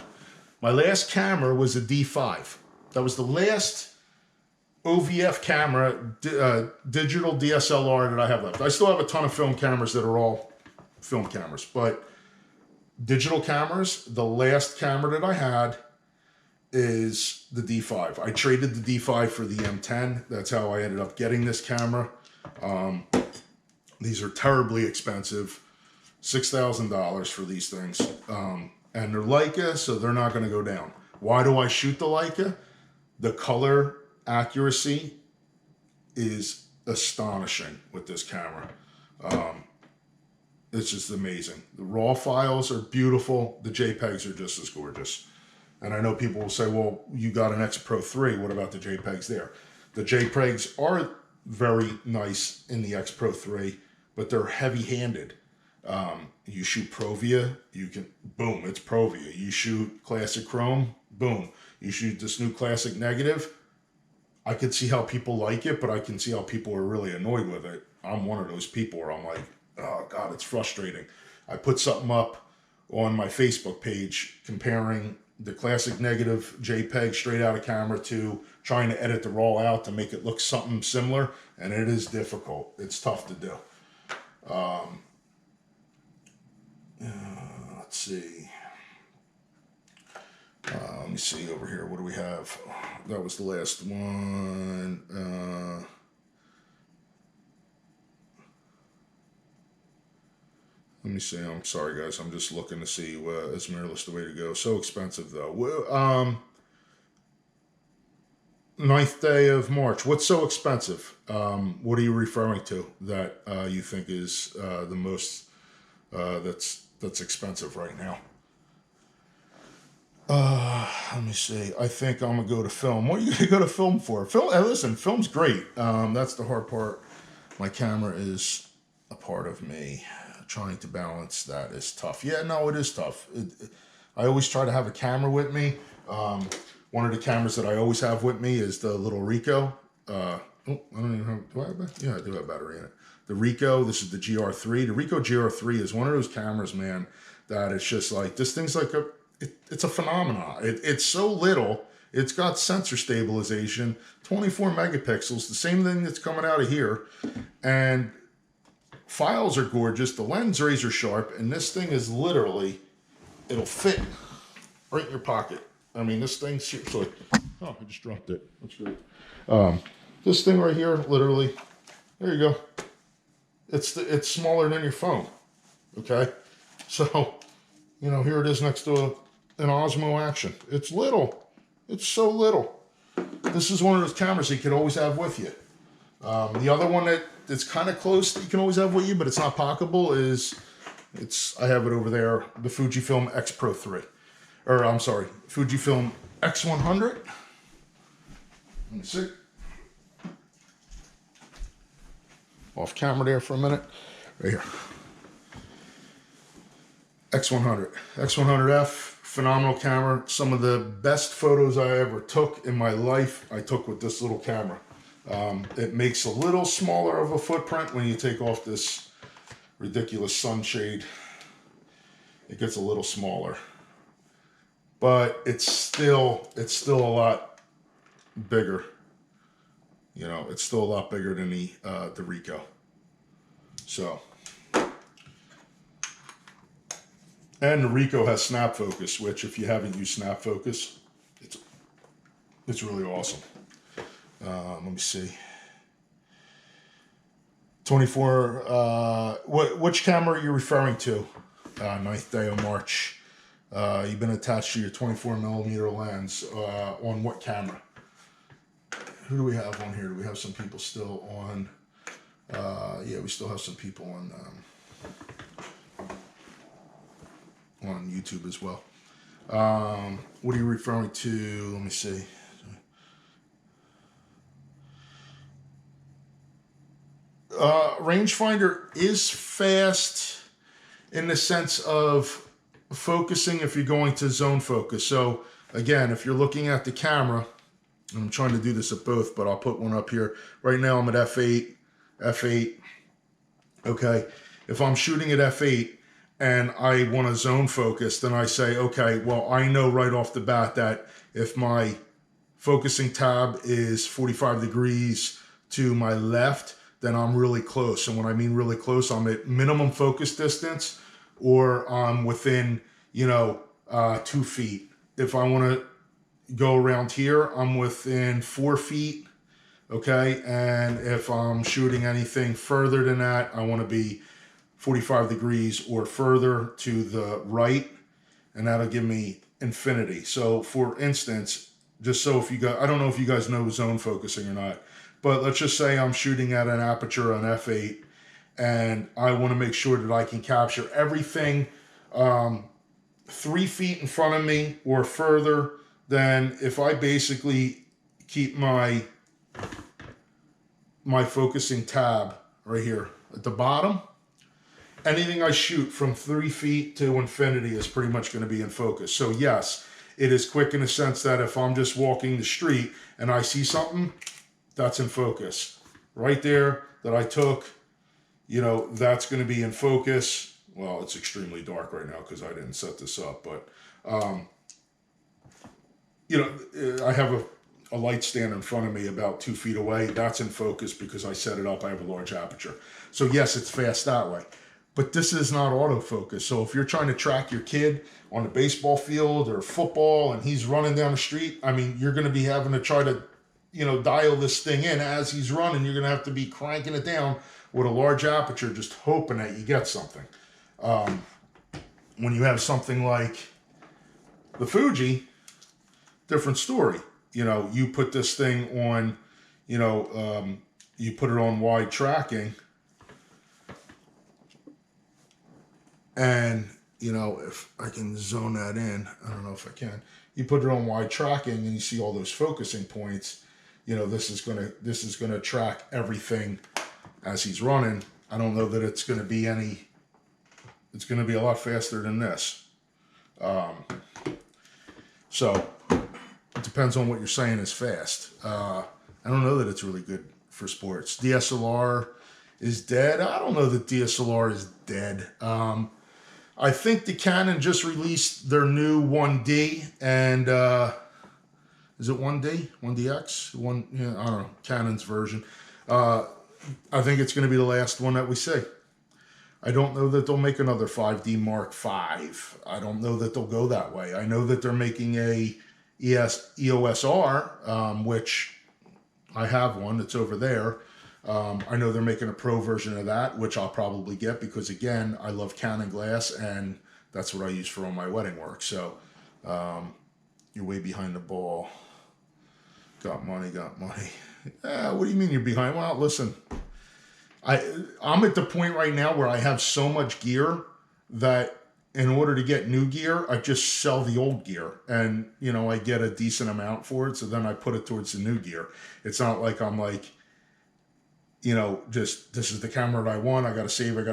My last camera was a D5. That was the last OVF camera, digital DSLR that I have left. I still have a ton of film cameras that are all film cameras, but digital cameras, the last camera that I had is the D5. I traded the D5 for the M10. That's how I ended up getting this camera. These are terribly expensive, $6,000 for these things. And they're Leica, so they're not going to go down. Why do I shoot the Leica? The color accuracy is astonishing with this camera. It's just amazing. The raw files are beautiful. The JPEGs are just as gorgeous. And I know people will say, well, you got an X Pro 3. What about the JPEGs there? The JPEGs are very nice in the X Pro 3, but they're heavy-handed. You shoot Provia, you can, boom, it's Provia. You shoot classic chrome, boom. You shoot this new classic negative. I could see how people like it, but I can see how people are really annoyed with it. I'm one of those people where I'm like, oh God, it's frustrating. I put something up on my Facebook page comparing the classic negative JPEG straight out of camera to trying to edit the raw out to make it look something similar, and it is difficult. It's tough to do. see. Let me see over here. What do we have? That was the last one. Let me see. I'm sorry, guys. I'm just looking to see is mirrorless the way to go. So expensive, though. Well, 9th day of March. What's so expensive? What are you referring to that you think is the most that's expensive right now? Let me see. I think I'm gonna go to film. What are you gonna go to film for? Film. Listen, film's great. That's the hard part. My camera is a part of me. Trying to balance that is tough. Yeah, no, it is tough. I always try to have a camera with me. One of the cameras that I always have with me is the little Ricoh. I don't even have. Do I have? Yeah, I do have battery in it. The Ricoh. This is the GR3. The Ricoh GR3 is one of those cameras, man, that it's just like this thing's like it's a phenomenon. It's so little. It's got sensor stabilization, 24 megapixels, the same thing that's coming out of here, and files are gorgeous. The lens razor sharp, and this thing is literally, it'll fit right in your pocket. I mean, this thing seriously. Oh, I just dropped it. That's great. This thing right here, literally, there you go. It's smaller than your phone. Okay, so here it is next to an Osmo Action. It's little. It's so little. This is one of those cameras you could always have with you. The other one that's kind of close that you can always have with you, but it's not pocketable, I have it over there, the Fujifilm X Pro 3. Or, I'm sorry, Fujifilm X100. Let me see. Off camera there for a minute. Right here. X100. X100F, phenomenal camera. Some of the best photos I ever took in my life, I took with this little camera. It makes a little smaller of a footprint when you take off this ridiculous sunshade. It gets a little smaller, but it's still a lot bigger. It's still a lot bigger than the Ricoh. So, and the Ricoh has snap focus, which if you haven't used snap focus, it's really awesome. Let me see. 24. Which camera are you referring to? 9th day of March. You've been attached to your 24mm lens. On what camera? Who do we have on here? Do we have some people still on? Yeah, we still have some people on YouTube as well. What are you referring to? Let me see. Rangefinder is fast in the sense of focusing if you're going to zone focus. So again, if you're looking at the camera, and I'm trying to do this at both, but I'll put one up here. Right now I'm at f8. Okay, if I'm shooting at f8 and I want to zone focus, then I say, okay, well, I know right off the bat that if my focusing tab is 45 degrees to my left, then I'm really close. And when I mean really close, I'm at minimum focus distance, or I'm within, 2 feet. If I want to go around here, I'm within 4 feet. Okay. And if I'm shooting anything further than that, I want to be 45 degrees or further to the right. And that'll give me infinity. So for instance, just so if you guys, I don't know if you guys know zone focusing or not, but let's just say I'm shooting at an aperture on f8 and I want to make sure that I can capture everything 3 feet in front of me or further. Then if I basically keep my focusing tab right here at the bottom, anything I shoot from 3 feet to infinity is pretty much going to be in focus. So yes, it is quick in the sense that if I'm just walking the street and I see something, that's in focus. Right there that I took, that's going to be in focus. Well, it's extremely dark right now because I didn't set this up, but, I have a light stand in front of me about 2 feet away. That's in focus because I set it up. I have a large aperture. So yes, it's fast that way. but this is not autofocus. So if you're trying to track your kid on the baseball field or football and he's running down the street, I mean, you're going to be having to try to, dial this thing in as he's running. You're going to have to be cranking it down with a large aperture, just hoping that you get something. When you have something like the Fuji, different story. You put this thing on, you put it on wide tracking, and if I can zone that in, I don't know if I can. You put it on wide tracking, and you see all those focusing points. This is gonna track everything as he's running. I don't know that it's gonna be it's gonna be a lot faster than this. So it depends on what you're saying is fast. I don't know that it's really good for sports. DSLR is dead. I don't know that DSLR is dead. I think the Canon just released their new 1D, and is it 1D? 1DX? I don't know, Canon's version. I think it's going to be the last one that we see. I don't know that they'll make another 5D Mark V. I don't know that they'll go that way. I know that they're making a EOS R, which I have one. It's over there. I know they're making a pro version of that, which I'll probably get because, again, I love Canon glass, and that's what I use for all my wedding work. So you're way behind the ball. Got money. What do you mean you're behind? Well, listen, I'm at the point right now where I have so much gear that in order to get new gear, I just sell the old gear, and I get a decent amount for it, so then I put it towards the new gear. It's not like I'm like, just this is the camera that I want, I gotta save. Like, I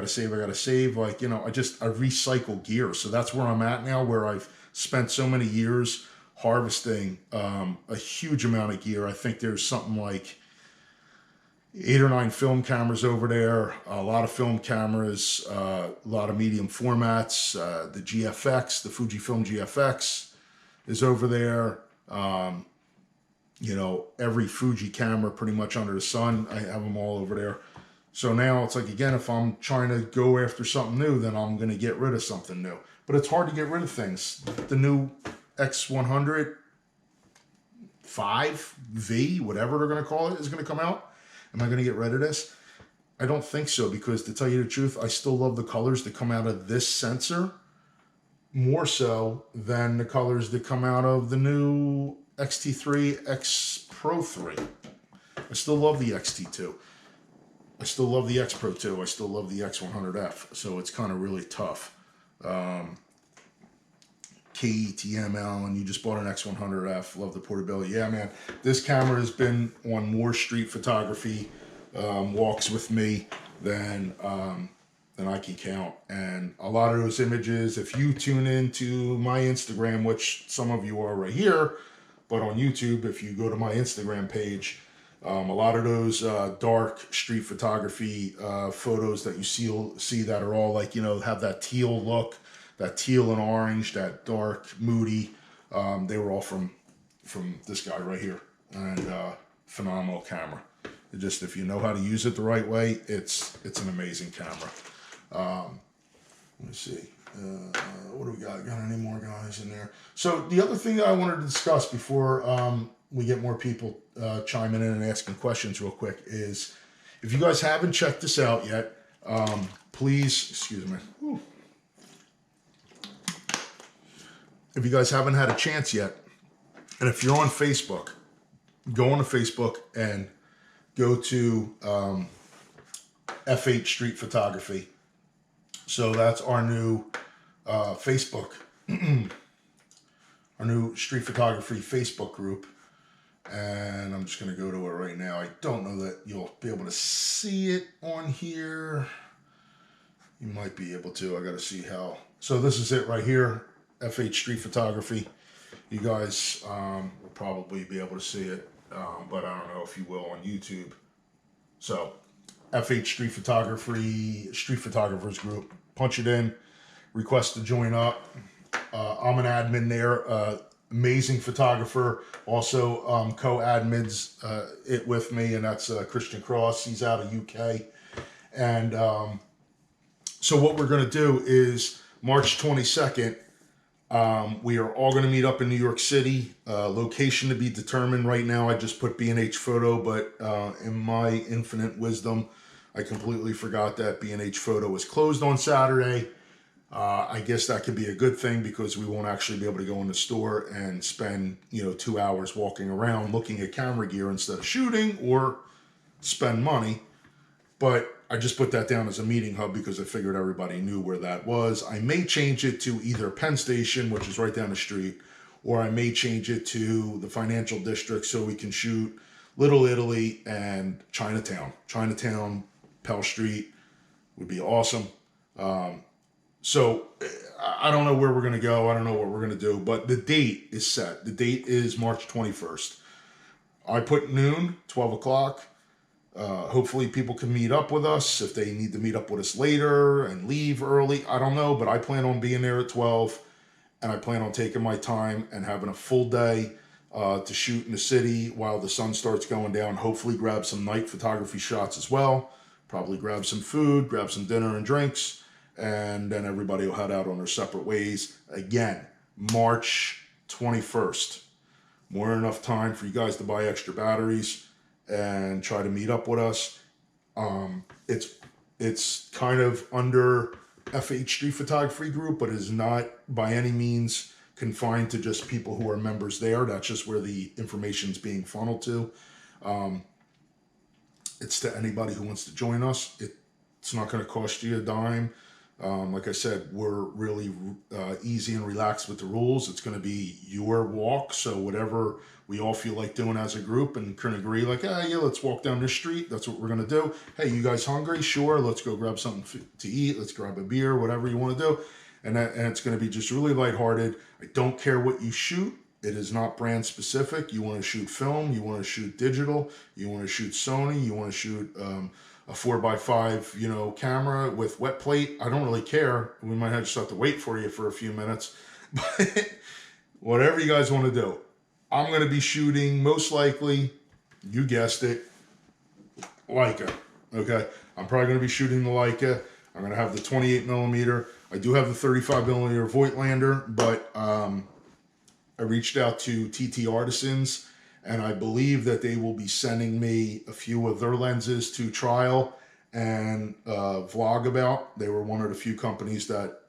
recycle gear. So that's where I'm at now, where I've spent so many years harvesting a huge amount of gear. I think there's something like 8 or 9 film cameras over there, a lot of film cameras, a lot of medium formats, the GFX, the Fujifilm GFX is over there. Every Fuji camera pretty much under the sun, I have them all over there. So now it's like, again, if I'm trying to go after something new, then I'm going to get rid of something new. But it's hard to get rid of things. The new X100 5V, whatever they're going to call it, is going to come out. Am I going to get rid of this? I don't think so, because to tell you the truth, I still love the colors that come out of this sensor more so than the colors that come out of the new XT3 X Pro 3. I still love the XT2. I still love the X Pro 2. I still love the X100F. So it's kind of really tough. KETML, and you just bought an X100F. Love the portability. Yeah, man. This camera has been on more street photography walks with me than I can count. And a lot of those images, if you tune into my Instagram, which some of you are right here, but on YouTube, if you go to my Instagram page, a lot of those dark street photography photos that you see that are all like, have that teal look, that teal and orange, that dark, moody. They were all from this guy right here. And phenomenal camera. Just, if you know how to use it the right way, it's an amazing camera. Let me see. What do we got? Got any more guys in there? So the other thing that I wanted to discuss before we get more people chiming in and asking questions real quick is, if you guys haven't checked this out yet, please, excuse me. Whew. If you guys haven't had a chance yet, and if you're on Facebook, go on to Facebook and go to F8 Street Photography. So that's our new Facebook, our new street photography Facebook group. And I'm just going to go to it right now. I don't know that you'll be able to see it on here. You might be able to. I got to see how. So this is it right here, F8 Street Photography. You guys will probably be able to see it, but I don't know if you will on YouTube. So F8 Street Photography, Street Photographers Group. Punch it in, request to join up. I'm an admin there, amazing photographer. Also co-admins it with me, and that's Christian Cross. He's out of UK. And So what we're going to do is March 22nd, we are all going to meet up in New York City. Location to be determined right now. I just put B&H Photo, but in my infinite wisdom, I completely forgot that B&H Photo was closed on Saturday. I guess that could be a good thing because we won't actually be able to go in the store and spend 2 hours walking around looking at camera gear instead of shooting or spend money. But I just put that down as a meeting hub because I figured everybody knew where that was. I may change it to either Penn Station, which is right down the street, or I may change it to the financial district so we can shoot Little Italy and Chinatown. Chinatown, Pell Street would be awesome. So I don't know where we're going to go. I don't know what we're going to do, but the date is set. The date is March 21st. I put noon, 12 o'clock. Hopefully people can meet up with us. If they need to meet up with us later and leave early, I don't know, but I plan on being there at 12, and I plan on taking my time and having a full day to shoot in the city while the sun starts going down. Hopefully grab some night photography shots as well. Probably grab some food, grab some dinner and drinks, and then everybody will head out on their separate ways. Again, March 21st. More than enough time for you guys to buy extra batteries and try to meet up with us. It's kind of under FH3 Photography Group, but is not by any means confined to just people who are members there. That's just where the information is being funneled to. It's to anybody who wants to join us. It's not going to cost you a dime. Like I said, we're really easy and relaxed with the rules. It's going to be your walk, so whatever we all feel like doing as a group and can agree, like, yeah, let's walk down this street. That's what we're going to do. Hey, you guys hungry? Sure, let's go grab something to eat. Let's grab a beer, whatever you want to do. And it's going to be just really lighthearted. I don't care what you shoot. It is not brand specific. You want to shoot film, you want to shoot digital, you want to shoot Sony, you want to shoot a 4x5, camera with wet plate. I don't really care. We might just have to wait for you for a few minutes. But whatever you guys want to do. I'm going to be shooting, most likely, you guessed it, Leica. Okay? I'm probably going to be shooting the Leica. I'm going to have the 28 millimeter. I do have the 35 millimeter Voigtlander, but I reached out to TT Artisans, and I believe that they will be sending me a few of their lenses to trial and vlog about. They were one of the few companies that,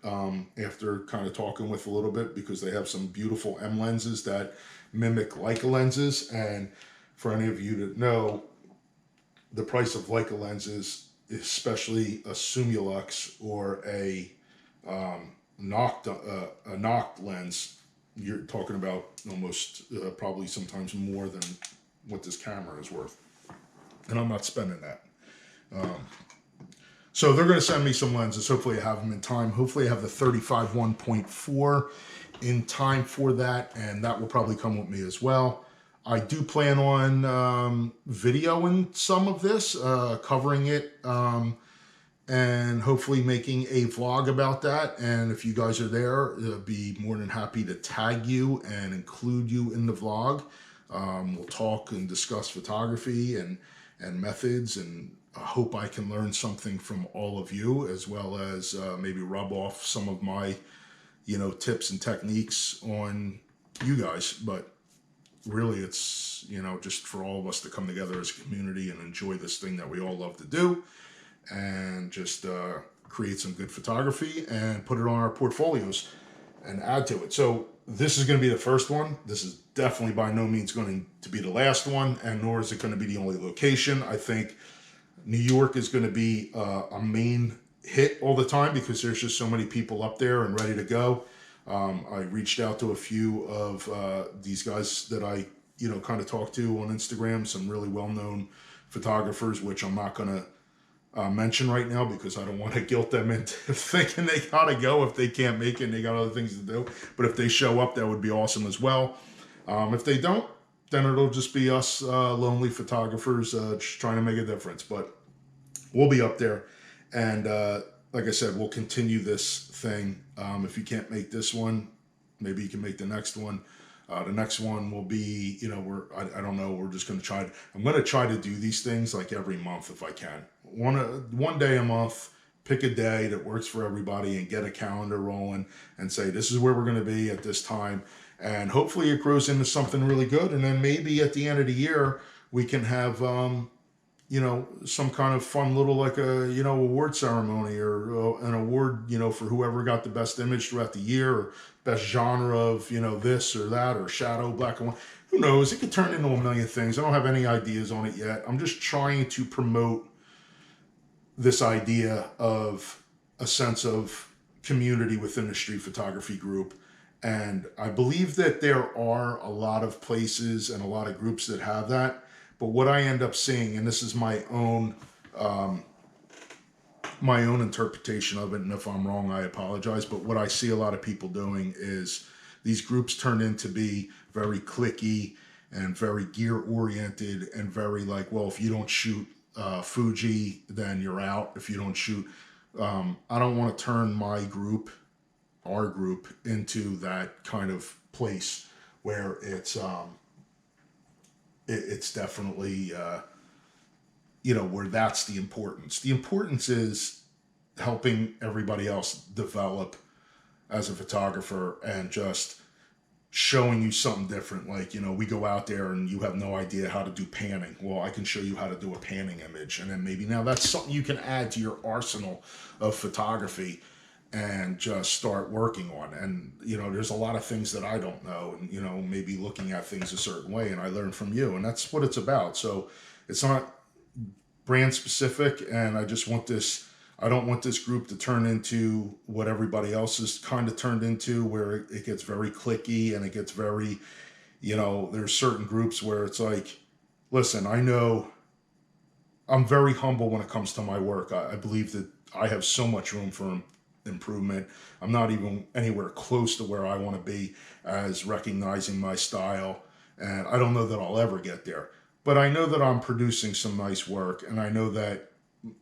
after kind of talking with a little bit, because they have some beautiful M lenses that mimic Leica lenses. And for any of you that know, the price of Leica lenses, especially a Sumulux or a Noct lens, you're talking about almost probably sometimes more than what this camera is worth. And I'm not spending that. So they're going to send me some lenses. Hopefully I have them in time. Hopefully I have the 35 1.4 in time for that, and that will probably come with me as well. I do plan on videoing some of this, covering it, and hopefully making a vlog about that. And if you guys are there, I'll be more than happy to tag you and include you in the vlog. We'll talk and discuss photography and methods, and I hope I can learn something from all of you, as well as maybe rub off some of my tips and techniques on you guys. But really, it's just for all of us to come together as a community and enjoy this thing that we all love to do, and just create some good photography and put it on our portfolios and add to it. So this is going to be the first one. This is definitely by no means going to be the last one, and nor is it going to be the only location. I think New York is going to be a main hit all the time because there's just so many people up there and ready to go. I reached out to a few of these guys that I kind of talked to on Instagram, some really well-known photographers, which I'm not going to mention right now because I don't want to guilt them into thinking they gotta go if they can't make it and they got other things to do. But if they show up, that would be awesome as well. If they don't, then it'll just be us lonely photographers just trying to make a difference. But we'll be up there, and like I said, we'll continue this thing. If you can't make this one, maybe you can make the next one. The next one will be, I don't know, we're just going to try. I'm going to try to do these things like every month if I can. One day a month, pick a day that works for everybody and get a calendar rolling and say, this is where we're going to be at this time. And hopefully it grows into something really good. And then maybe at the end of the year, we can have, you know, some kind of fun little, like a, you know, award ceremony or an award, you know, for whoever got the best image throughout the year or best genre of, you know, this or that or shadow, black and white. Who knows? It could turn into a million things. I don't have any ideas on it yet. I'm just trying to promote this idea of a sense of community within the street photography group. And I believe that there are a lot of places and a lot of groups that have that. But what I end up seeing, and this is my own interpretation of it, and if I'm wrong, I apologize. But what I see a lot of people doing is these groups turn into be very cliquey and very gear oriented and very like, well, if you don't shoot Fuji, then you're out. If you don't shoot, I don't want to turn my group, our group, into that kind of place where it's definitely, you know, where that's the importance. The importance is helping everybody else develop as a photographer and just showing you something different. Like, you know, we go out there and you have no idea how to do panning. Well, I can show you how to do a panning image. And then maybe now that's something you can add to your arsenal of photography and just start working on. And, you know, there's a lot of things that I don't know, and, you know, maybe looking at things a certain way, and I learn from you, and that's what it's about. So it's not brand specific, and I don't want this group to turn into what everybody else is kind of turned into, where it gets very cliquey and it gets very, you know, there's certain groups where it's like, listen, I know I'm very humble when it comes to my work. I believe that I have so much room for improvement. I'm not even anywhere close to where I want to be as recognizing my style, and I don't know that I'll ever get there, but I know that I'm producing some nice work, and I know that,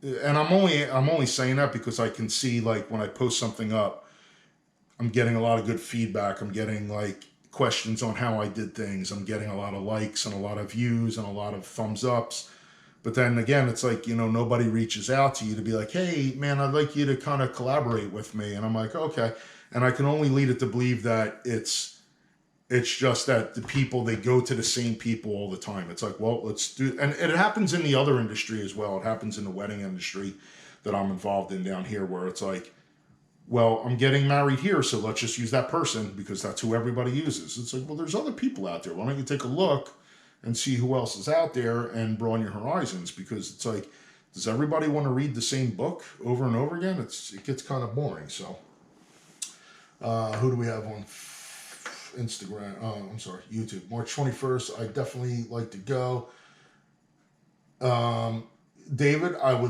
and I'm only saying that because I can see, like, when I post something up, I'm getting a lot of good feedback. I'm getting like questions on how I did things. I'm getting a lot of likes and a lot of views and a lot of thumbs ups. But then again, it's like, you know, nobody reaches out to you to be like, hey, man, I'd like you to kind of collaborate with me. And I'm like, okay. And I can only lead it to believe that it's just that the people, they go to the same people all the time. It's like, well, let's do, and it happens in the other industry as well. It happens in the wedding industry that I'm involved in down here, where it's like, well, I'm getting married here, so let's just use that person because that's who everybody uses. It's like, well, there's other people out there. Why don't you take a look and see who else is out there and broaden your horizons? Because it's like, does everybody want to read the same book over and over again? It gets kind of boring. So, who do we have on Instagram? I'm sorry, YouTube. March 21st. I definitely like to go. David, I would